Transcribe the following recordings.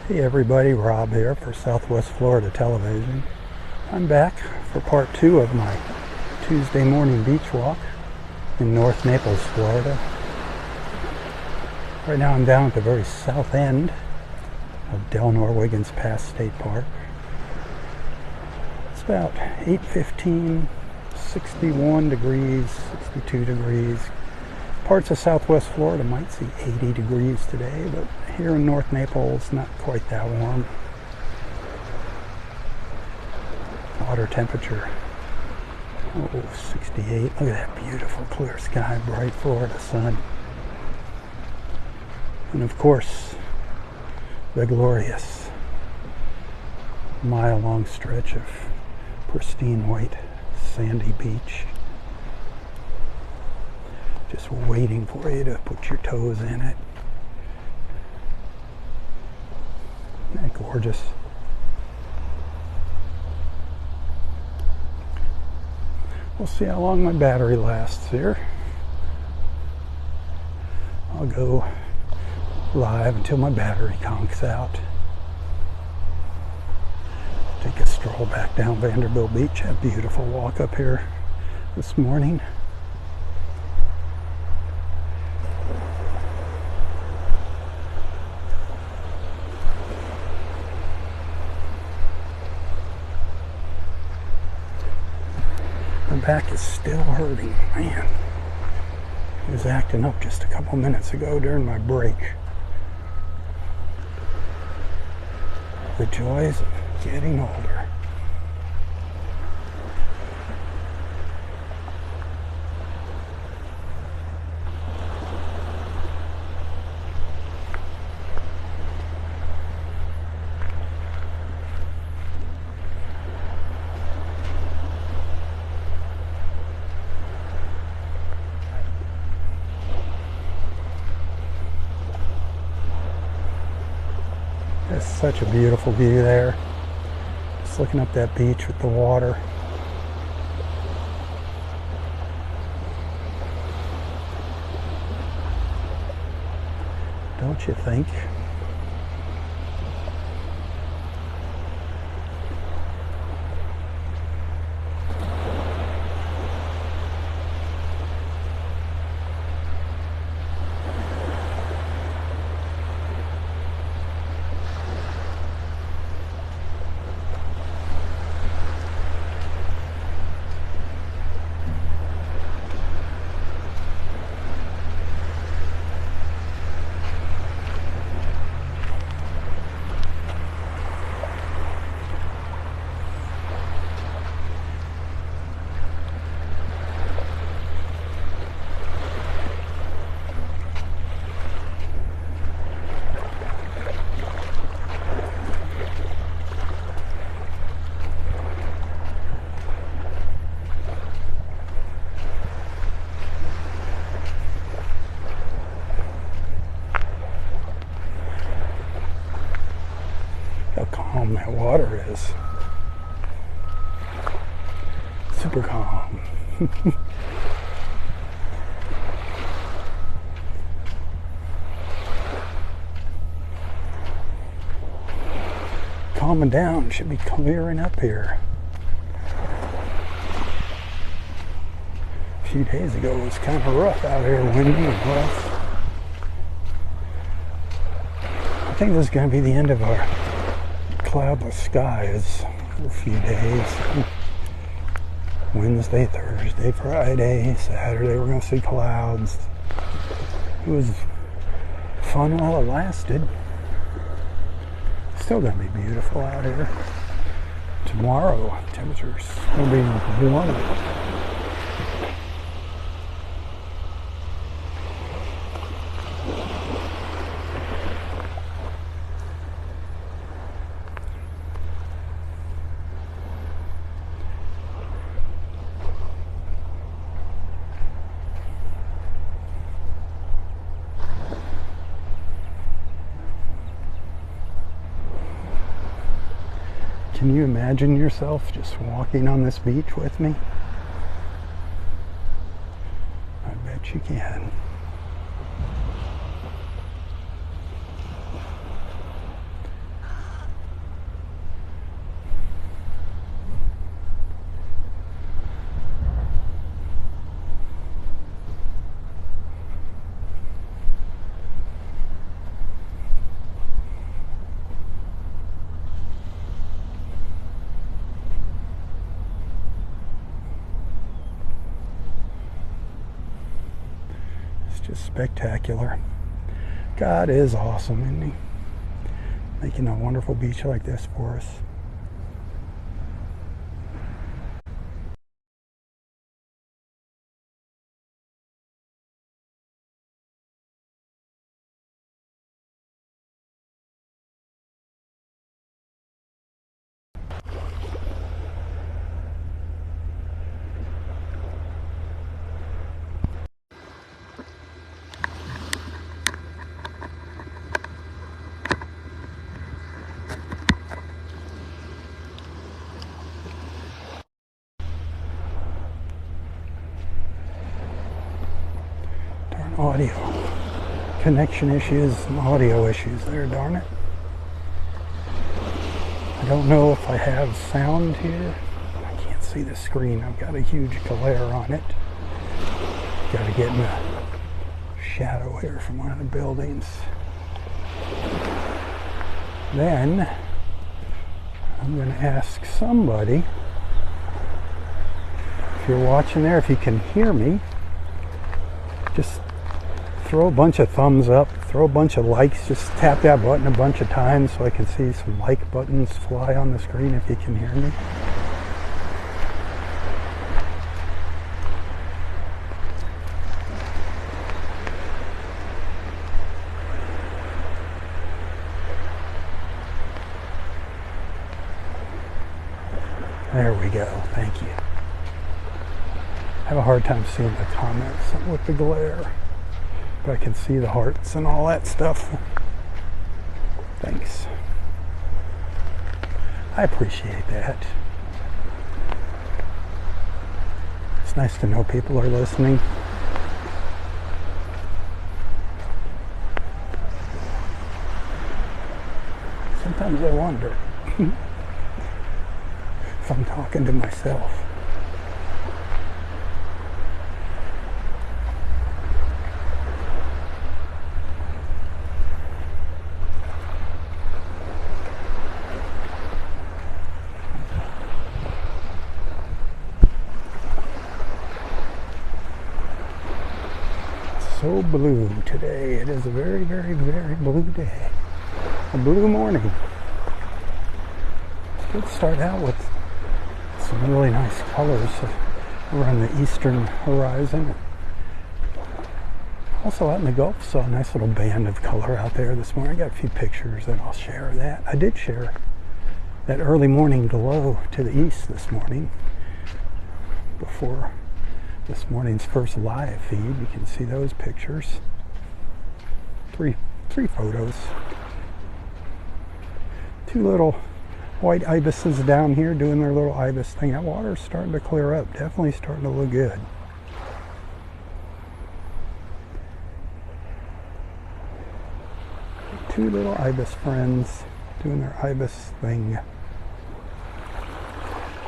Hey everybody, Rob here for Southwest Florida Television. I'm back for part 2 of my Tuesday morning beach walk in North Naples, Florida. Right now I'm down at the very south end of Delnor Wiggins Pass State Park. It's about 8:15, 61 degrees, 62 degrees. Parts of Southwest Florida might see 80 degrees today, but here in North Naples, not quite that warm. Water temperature, 68. Look at that beautiful clear sky, bright Florida sun. And of course, the glorious mile-long stretch of pristine white sandy beach. Just waiting for you to put your toes in it. Isn't that gorgeous? We'll see how long my battery lasts here. I'll go live until my battery conks out. Take a stroll back down Vanderbilt Beach. Had a beautiful walk up here this morning. My back is still hurting, man. It was acting up just a couple minutes ago during my break. The joys of getting older. It's such a beautiful view there. Just looking up that beach with the water. Don't you think? How calm that water is. Super calm. Calming down, should be clearing up here. A few days ago it was kind of rough out here, windy and rough. I think this is going to be the end of our cloudless skies for a few days. Wednesday, Thursday, Friday, Saturday we're going to see clouds. It was fun while it lasted. Still going to be beautiful out here. Tomorrow temperatures will be warmer. Can you imagine yourself just walking on this beach with me? I bet you can. spectacular. God is awesome, isn't he? Making a wonderful beach like this for us. Audio connection issues and audio issues there, darn it. I don't know if I have sound here. I can't see the screen. I've got a huge glare on it. Got to get in the shadow here from one of the buildings. Then I'm going to ask somebody, if you're watching there, if you can hear me, just throw a bunch of thumbs up, throw a bunch of likes, just tap that button a bunch of times so I can see some like buttons fly on the screen if you can hear me. There we go, thank you. I have a hard time seeing the comments with the glare. But I can see the hearts and all that stuff. Thanks. I appreciate that. It's nice to know people are listening. Sometimes I wonder if I'm talking to myself. So blue today. It is a very, very, very blue day. A blue morning. It's good to start out with some really nice colors around the eastern horizon. Also out in the Gulf, saw a nice little band of color out there this morning. I got a few pictures and I'll share that. I did share that early morning glow to the east this morning before this morning's first live feed. You can see those pictures. Three photos. Two little white ibises down here doing their little ibis thing. That water's starting to clear up. Definitely starting to look good. Two little ibis friends doing their ibis thing.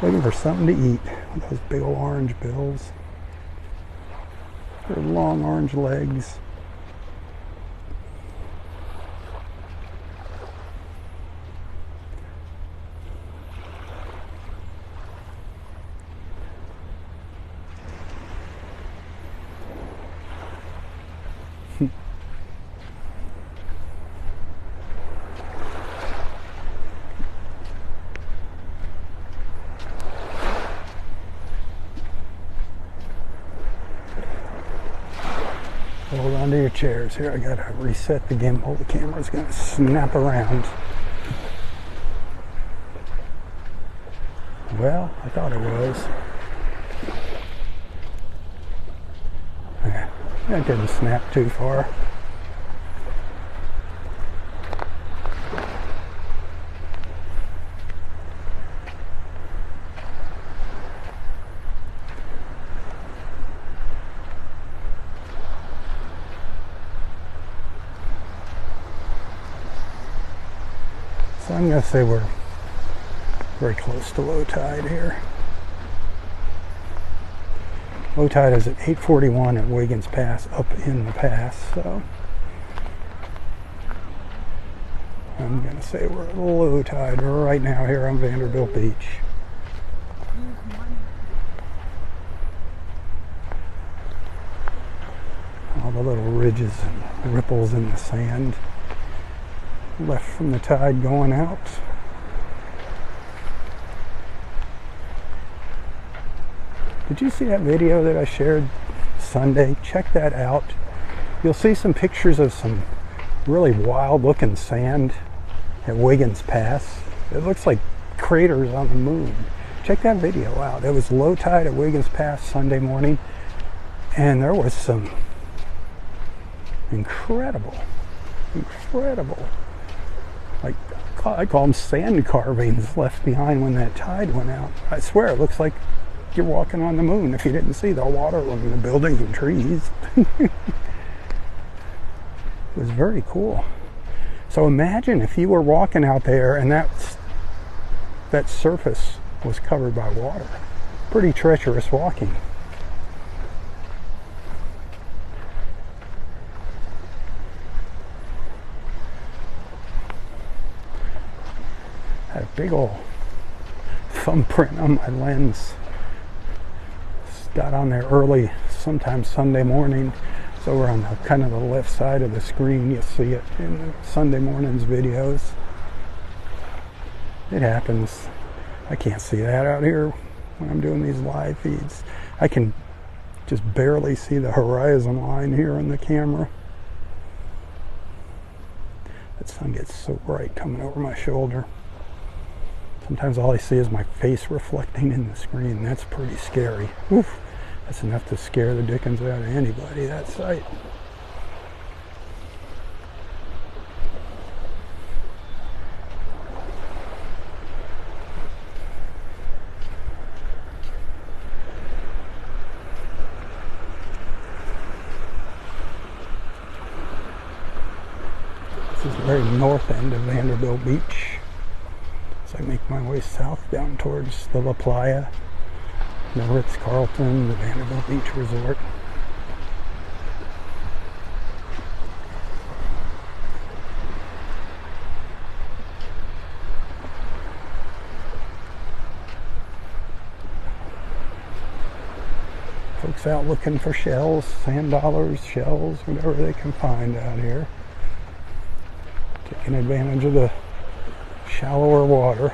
Waiting for something to eat with those big old orange bills. Their long orange legs. Hold on to your chairs here. I gotta reset the gimbal. The camera's gonna snap around. Well, I thought it was. That didn't snap too far. So I'm going to say we're very close to low tide here. Low tide is at 8:41 at Wiggins Pass, up in the pass, so I'm going to say we're at low tide right now here on Vanderbilt Beach. Although the little ridges and ripples in the sand left from the tide going out. Did you see that video that I shared Sunday? Check that out. You'll see some pictures of some really wild looking sand at Wiggins Pass. It looks like craters on the moon. Check that video out. It was low tide at Wiggins Pass Sunday morning, and there was some incredible, like, I call them sand carvings left behind when that tide went out. I swear it looks like you're walking on the moon if you didn't see the water and the buildings and trees. It was very cool. So imagine if you were walking out there and that surface was covered by water. Pretty treacherous walking. Had a big old thumbprint on my lens. Got on there early, sometime Sunday morning. It's over on the kind of the left side of the screen. You'll see it in the Sunday morning's videos. It happens. I can't see that out here when I'm doing these live feeds. I can just barely see the horizon line here on the camera. That sun gets so bright coming over my shoulder. Sometimes all I see is my face reflecting in the screen. That's pretty scary. Oof. That's enough to scare the dickens out of anybody, that sight. This is the very north end of Vanderbilt Beach. As I make my way south down towards the La Playa, the Ritz-Carlton, the Vanderbilt Beach Resort. Folks out looking for shells, sand dollars, shells, whatever they can find out here. Taking advantage of the shallower water.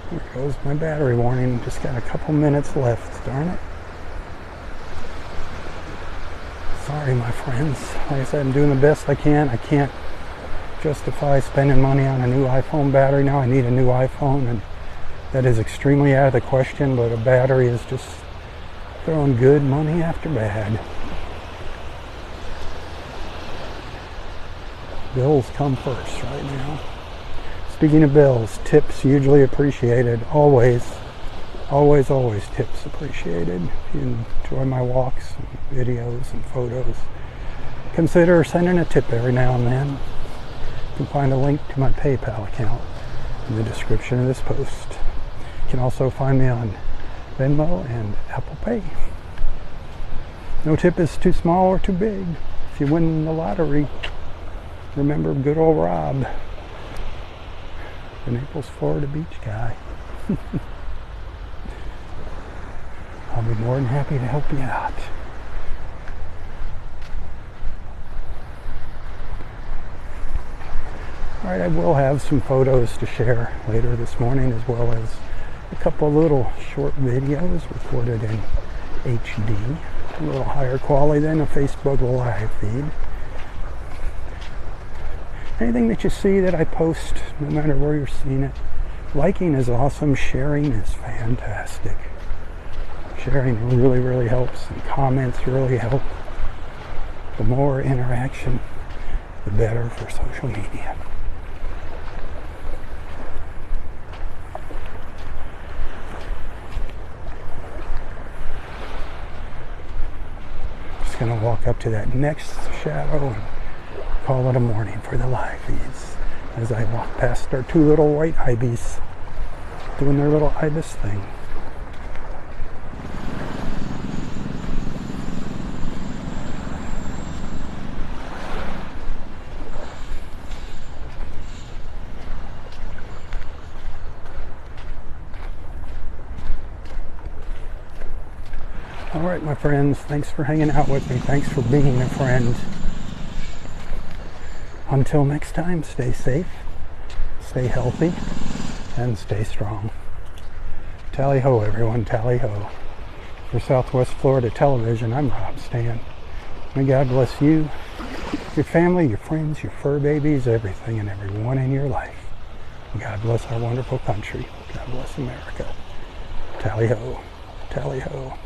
There goes my battery warning. Just got a couple minutes left, darn it. Sorry, my friends. Like I said, I'm doing the best I can. I can't justify spending money on a new iPhone battery now. I need a new iPhone, and that is extremely out of the question, but a battery is just throwing good money after bad. Bills come first right now. Speaking of bills, tips hugely appreciated. Always tips appreciated. If you enjoy my walks and videos and photos, consider sending a tip every now and then. You can find a link to my PayPal account in the description of this post. You can also find me on Venmo and Apple Pay. No tip is too small or too big. If you win the lottery, remember good old Robb, the Naples, Florida beach guy. I'll be more than happy to help you out. Alright, I will have some photos to share later this morning, as well as a couple little short videos recorded in HD, a little higher quality than a Facebook live feed. Anything that you see that I post, no matter where you're seeing it, liking is awesome, sharing is fantastic. Sharing really helps, and comments really help. The more interaction, the better for social media. Just going to walk up to that next shadow and call it a morning for the live feeds as I walk past our two little white ibis doing their little ibis thing. All right, my friends, thanks for hanging out with me. Thanks for being a friend. Until next time, stay safe, stay healthy, and stay strong. Tally ho, everyone, tally ho. For Southwest Florida Television, I'm Robb Stan. May God bless you, your family, your friends, your fur babies, everything and everyone in your life. God bless our wonderful country. God bless America. Tally ho, tally ho.